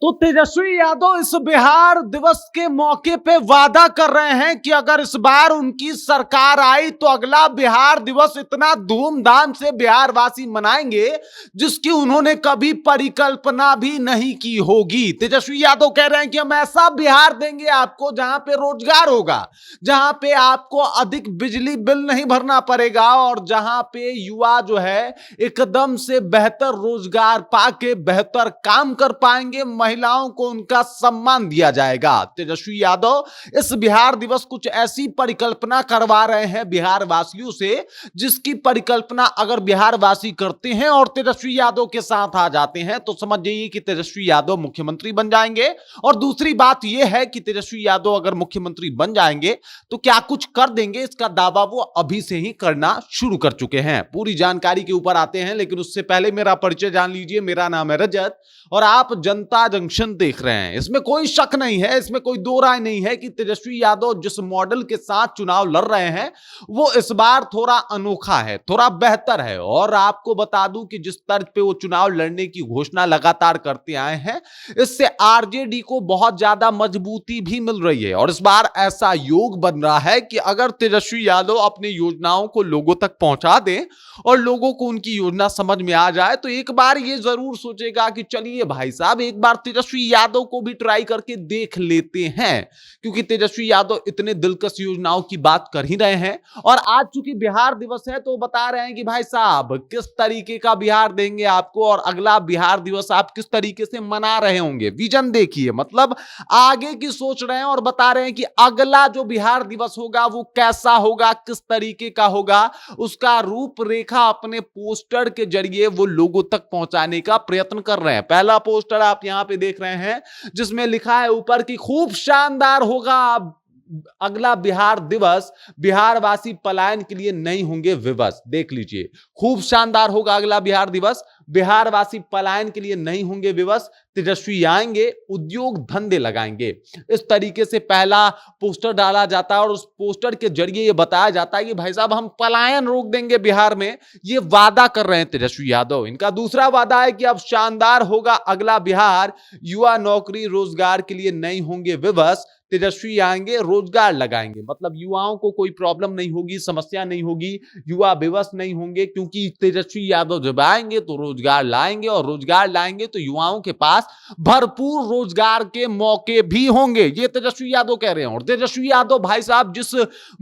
तो तेजस्वी यादव इस बिहार दिवस के मौके पे वादा कर रहे हैं कि अगर इस बार उनकी सरकार आई तो अगला बिहार दिवस इतना धूमधाम से बिहार वासी मनाएंगे जिसकी उन्होंने कभी परिकल्पना भी नहीं की होगी। तेजस्वी यादव कह रहे हैं कि हम ऐसा बिहार देंगे आपको जहां पे रोजगार होगा, जहां पे आपको अधिक बिजली बिल नहीं भरना पड़ेगा और जहां पे युवा जो है एकदम से बेहतर रोजगार पाके बेहतर काम कर पाएंगे, महिलाओं को उनका सम्मान दिया जाएगा। तेजस्वी यादव इस बिहार दिवस कुछ ऐसी परिकल्पना करवा रहे हैं बिहार वासियों से जिसकी परिकल्पना अगर बिहार वासी करते हैं और तेजस्वी यादव के साथ आ जाते हैं तो समझ जाइए कि तेजस्वी यादव मुख्यमंत्री बन जाएंगे। और दूसरी बात यह है कि तेजस्वी यादव अगर मुख्यमंत्री बन जाएंगे तो क्या कुछ कर देंगे, इसका दावा वो अभी से ही करना शुरू कर चुके हैं। पूरी जानकारी के ऊपर आते हैं, लेकिन उससे पहले मेरा परिचय जान लीजिए। मेरा नाम है रजत और आप जनता जंक्शन देख रहे हैं। इसमें कोई शक नहीं है, इसमें कोई दो राय नहीं है कि तेजस्वी यादव जिस मॉडल के साथ चुनाव लड़ रहे हैं वो इस बार थोड़ा अनोखा है, थोड़ा बेहतर है। और आपको बता दूं कि जिस तर्ज पे वो चुनाव लड़ने की घोषणा लगातार करते आए हैं, इससे आरजेडी को बहुत ज्यादा मजबूती भी मिल रही है। और इस बार ऐसा योग बन रहा है कि अगर तेजस्वी यादव अपनी योजनाओं को लोगों तक पहुंचा दें और लोगों को उनकी योजना समझ में आ जाए तो एक बार ये जरूर सोचेगा कि चलिए भाई साहब एक बार तेजस्वी यादव को भी ट्राई करके देख लेते हैं, क्योंकि तेजस्वी यादव इतने दिलकश योजनाओं की बात कर ही रहे हैं। और आज चूंकि बिहार दिवस है तो बता रहे हैं कि भाई साहब किस तरीके का बिहार देंगे आपको और अगला बिहार दिवस आप किस तरीके से मना रहे होंगे। विजन देखिए, मतलब आगे की सोच रहे हैं और बता रहे हैं कि अगला जो बिहार दिवस होगा वो कैसा होगा, किस तरीके का होगा, उसका रूपरेखा अपने पोस्टर के जरिए वो लोगों तक पहुंचाने का प्रयत्न कर रहे हैं। पहला पोस्टर आप यहां पे देख रहे हैं जिसमें लिखा है ऊपर कि खूब शानदार होगा अगला बिहार दिवस, बिहार वासी पलायन के लिए नहीं होंगे विवश। देख लीजिए, खूब शानदार होगा अगला बिहार दिवस, बिहार वासी पलायन के लिए नहीं होंगे विवश, तेजस्वी आएंगे उद्योग धंधे लगाएंगे। इस तरीके से पहला पोस्टर डाला जाता है और उस पोस्टर के जरिए यह बताया जाता है कि भाई साहब हम पलायन रोक देंगे बिहार में। ये वादा कर रहे हैं तेजस्वी यादव। इनका दूसरा वादा है कि अब शानदार होगा अगला बिहार, युवा नौकरी रोजगार के लिए नहीं होंगे विवश, तेजस्वी आएंगे रोजगार लगाएंगे। मतलब युवाओं को कोई प्रॉब्लम नहीं होगी, समस्या नहीं होगी, युवा विवश नहीं होंगे, क्योंकि तेजस्वी यादव जब आएंगे तो रोजगार लाएंगे और रोजगार लाएंगे तो युवाओं के पास भरपूर रोजगार के मौके भी होंगे। ये तेजस्वी यादव कह रहे हैं। और तेजस्वी यादव भाई साहब जिस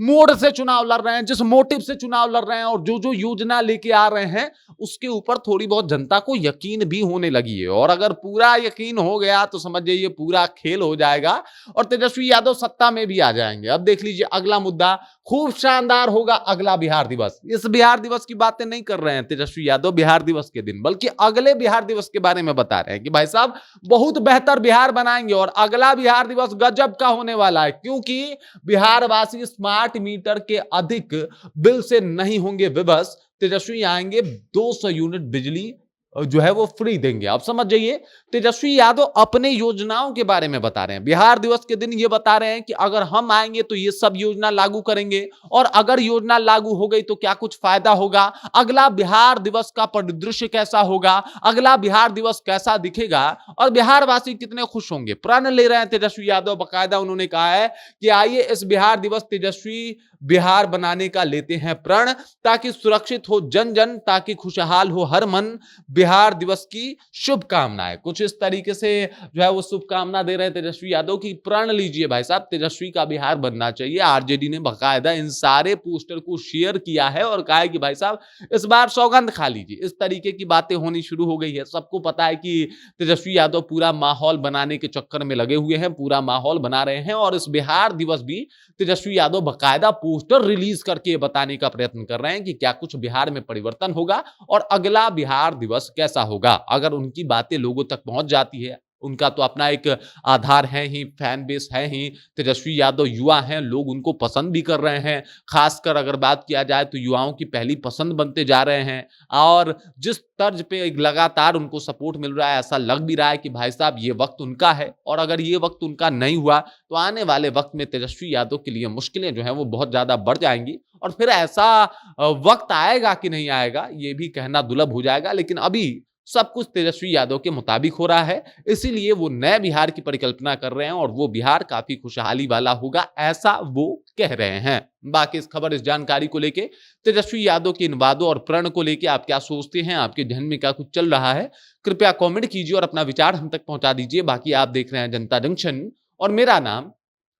मोड से चुनाव लड़ रहे हैं, जिस मोटिव से चुनाव लड़ रहे हैं और जो जो योजना लेके आ रहे हैं उसके ऊपर थोड़ी बहुत जनता को यकीन भी होने लगी है। और अगर पूरा यकीन हो गया तो समझ जाइए पूरा खेल हो जाएगा और तेजस्वी यादव सत्ता में भी आ जाएंगे। अब देख लीजिए अगला मुद्दा, खूब शानदार होगा अगला बिहार दिवस। इस बिहार दिवस की बातें नहीं कर रहे हैं तेजस्वी यादव बिहार दिवस के दिन, बल्कि अगले बिहार दिवस के बारे में बता रहे हैं कि भाई साहब बहुत बेहतर बिहार बनाएंगे और अगला बिहार दिवस गजब का होने वाला है, क्योंकि बिहार वासी स्मार्ट मीटर के अधिक बिल से नहीं होंगे विवश। तेजस्वी आएंगे 200 यूनिट बिजली जो है वो फ्री देंगे। अब समझ जाइए, तेजस्वी यादव अपने योजनाओं के बारे में बता रहे हैं। बिहार दिवस के दिन ये बता रहे हैं कि अगर हम आएंगे तो ये सब योजना लागू करेंगे और अगर योजना लागू हो गई तो क्या कुछ फायदा होगा, अगला बिहार दिवस का परिदृश्य कैसा होगा, अगला बिहार दिवस कैसा दिखेगा और बिहार वासी कितने खुश होंगे। प्रण ले रहे हैं तेजस्वी यादव। बाकायदा उन्होंने कहा है कि आइए इस बिहार दिवस तेजस्वी बिहार बनाने का लेते हैं प्रण, ताकि सुरक्षित हो जन जन, ताकि खुशहाल हो हर मन, बिहार दिवस की शुभकामनाएं। कुछ इस तरीके से जो है वो शुभकामना दे रहे हैं तेजस्वी यादव की प्रण लीजिए भाई साहब, तेजस्वी का बिहार बनना चाहिए। आरजेडी ने बाकायदा इन सारे पोस्टर को शेयर किया है और कहा है कि भाई साहब इस बार सौगंध खा लीजिए। इस तरीके की बातें होनी शुरू हो गई है। सबको पता है कि तेजस्वी यादव पूरा माहौल बनाने के चक्कर में लगे हुए हैं, पूरा माहौल बना रहे हैं और इस बिहार दिवस भी तेजस्वी यादव बाकायदा पोस्टर रिलीज करके बताने का प्रयत्न कर रहे हैं कि क्या कुछ बिहार में परिवर्तन होगा और अगला बिहार दिवस कैसा होगा। अगर उनकी बातें लोगों तक पहुंच जाती है, उनका तो अपना एक आधार है ही, फैन बेस है ही, तेजस्वी यादव युवा हैं, लोग उनको पसंद भी कर रहे हैं। खासकर अगर बात किया जाए तो युवाओं की पहली पसंद बनते जा रहे हैं और जिस तर्ज पे एक लगातार उनको सपोर्ट मिल रहा है, ऐसा लग भी रहा है कि भाई साहब ये वक्त उनका है। और अगर ये वक्त उनका नहीं हुआ तो आने वाले वक्त में तेजस्वी यादव के लिए मुश्किलें जो है वो बहुत ज्यादा बढ़ जाएंगी और फिर ऐसा वक्त आएगा कि नहीं आएगा ये भी कहना दुर्लभ हो जाएगा। लेकिन अभी सब कुछ तेजस्वी यादव के मुताबिक हो रहा है, इसीलिए वो नए बिहार की परिकल्पना कर रहे हैं और वो बिहार काफी खुशहाली वाला होगा, ऐसा वो कह रहे हैं। बाकी इस खबर, इस जानकारी को लेके, तेजस्वी यादव के इन वादों और प्रण को लेके आप क्या सोचते हैं? आपके जहन में क्या कुछ चल रहा है? कृपया कमेंट कीजिए और अपना विचार हम तक पहुंचा दीजिए। बाकी आप देख रहे हैं जनता जंक्शन और मेरा नाम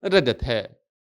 रजत है।